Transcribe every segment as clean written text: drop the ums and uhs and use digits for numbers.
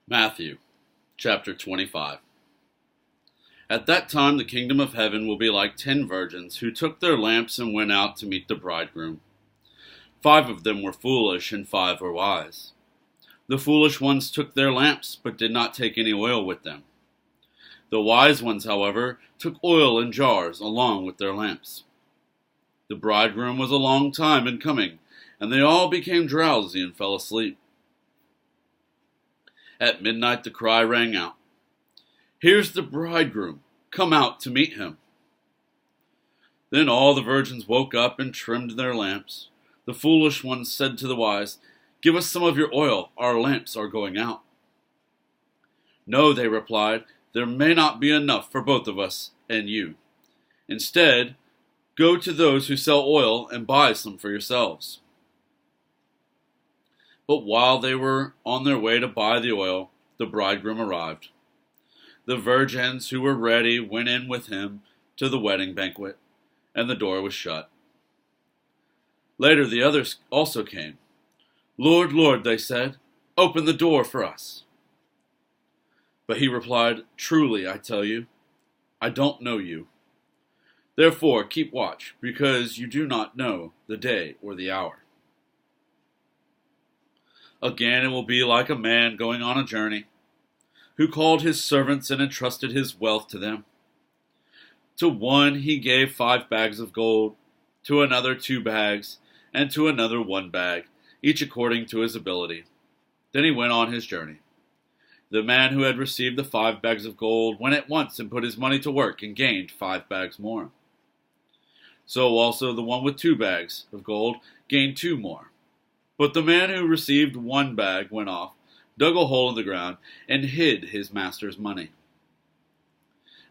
Matthew chapter 25. At that time the kingdom of heaven will be like 10 virgins who took their lamps and went out to meet the bridegroom. 5 of them were foolish and 5 were wise. The foolish ones took their lamps but did not take any oil with them. The wise ones, however, took oil in jars along with their lamps. The bridegroom was a long time in coming, and they all became drowsy and fell asleep. At midnight the cry rang out, "Here's the bridegroom, come out to meet him." Then all the virgins woke up and trimmed their lamps. The foolish ones said to the wise, "Give us some of your oil, our lamps are going out." "No," they replied, "there may not be enough for both of us and you. Instead, go to those who sell oil and buy some for yourselves." But while they were on their way to buy the oil, the bridegroom arrived. The virgins who were ready went in with him to the wedding banquet, and the door was shut. Later the others also came. "Lord, Lord," they said, "open the door for us." But he replied, "Truly, I tell you, I don't know you. Therefore keep watch, because you do not know the day or the hour." Again, it will be like a man going on a journey, who called his servants and entrusted his wealth to them. To one he gave 5 bags of gold, to another 2 bags, and to another 1 bag, each according to his ability. Then he went on his journey. The man who had received the 5 bags of gold went at once and put his money to work and gained 5 bags more. So also the one with 2 bags of gold gained 2 more. But the man who received 1 bag went off, dug a hole in the ground, and hid his master's money.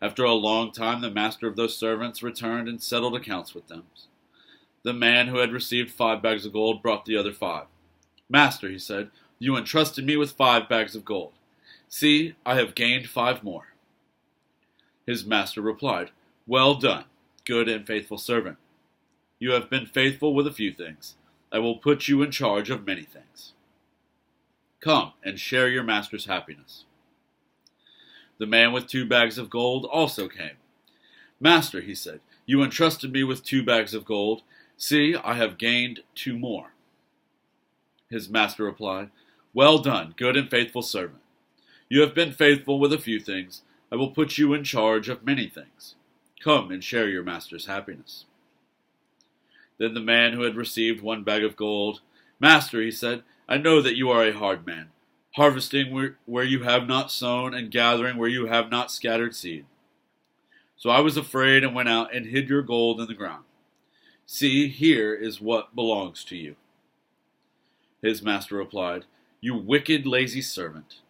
After a long time, the master of those servants returned and settled accounts with them. The man who had received 5 bags of gold brought the other 5. "Master," he said, "you entrusted me with 5 bags of gold. See, I have gained 5 more." His master replied, "Well done, good and faithful servant. You have been faithful with a few things. I will put you in charge of many things. Come and share your master's happiness." The man with 2 bags of gold also came. "Master," he said, "you entrusted me with 2 bags of gold. See, I have gained 2 more." His master replied, "Well done, good and faithful servant. You have been faithful with a few things. I will put you in charge of many things. Come and share your master's happiness." Then the man who had received 1 bag of gold, "Master," he said, "I know that you are a hard man, harvesting where you have not sown and gathering where you have not scattered seed. So I was afraid and went out and hid your gold in the ground. See, here is what belongs to you." His master replied, "You wicked, lazy servant.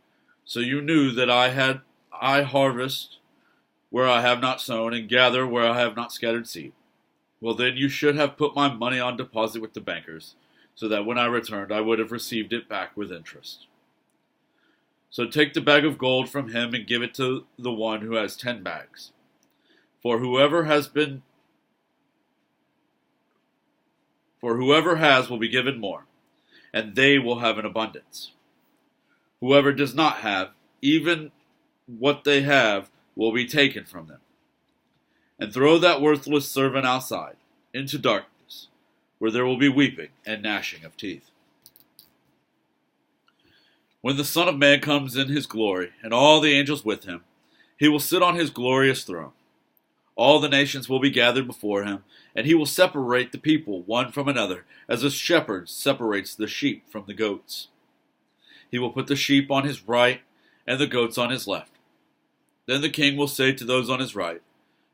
So you knew that I harvest where I have not sown and gather where I have not scattered seed. Well, then you should have put my money on deposit with the bankers, so that when I returned I would have received it back with interest. So take the bag of gold from him and give it to the one who has 10 bags. For whoever has will be given more, and they will have an abundance. Whoever does not have, even what they have will be taken from them. And throw that worthless servant outside, into darkness, where there will be weeping and gnashing of teeth. When the Son of Man comes in his glory, and all the angels with him, he will sit on his glorious throne. All the nations will be gathered before him, and he will separate the people one from another, as a shepherd separates the sheep from the goats. He will put the sheep on his right, and the goats on his left. Then the king will say to those on his right,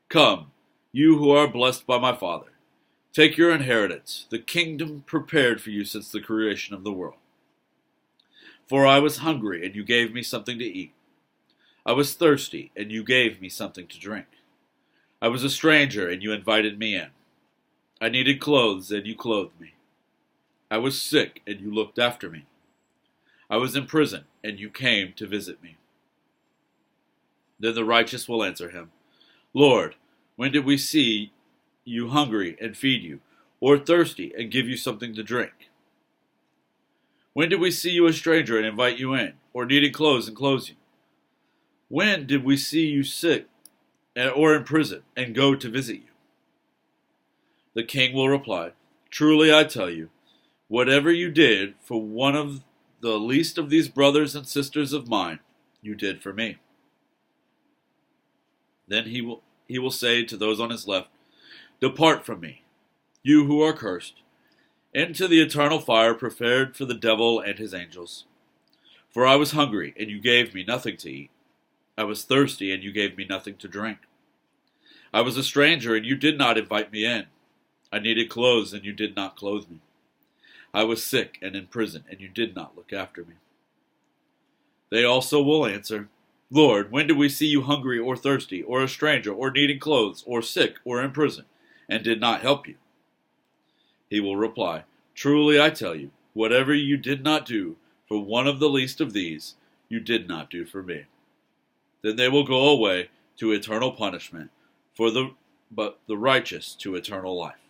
'Come, you who are blessed by my Father. Take your inheritance, the kingdom prepared for you since the creation of the world. For I was hungry, and you gave me something to eat. I was thirsty, and you gave me something to drink. I was a stranger, and you invited me in. I needed clothes, and you clothed me. I was sick, and you looked after me. I was in prison, and you came to visit me.' Then the righteous will answer him, 'Lord, when did we see you hungry and feed you, or thirsty and give you something to drink? When did we see you a stranger and invite you in, or needing clothes and clothe you? When did we see you sick or in prison and go to visit you?" The king will reply, "Truly I tell you, whatever you did for one of the least of these brothers and sisters of mine, you did for me." Then he will say to those on his left, "Depart from me, you who are cursed, into the eternal fire prepared for the devil and his angels. For I was hungry, and you gave me nothing to eat. I was thirsty, and you gave me nothing to drink. I was a stranger, and you did not invite me in. I needed clothes, and you did not clothe me. I was sick and in prison, and you did not look after me." They also will answer, "Lord, when did we see you hungry or thirsty, or a stranger, or needing clothes, or sick, or in prison, and did not help you?" He will reply, "Truly I tell you, whatever you did not do for one of the least of these, you did not do for me." Then they will go away to eternal punishment, but the righteous to eternal life.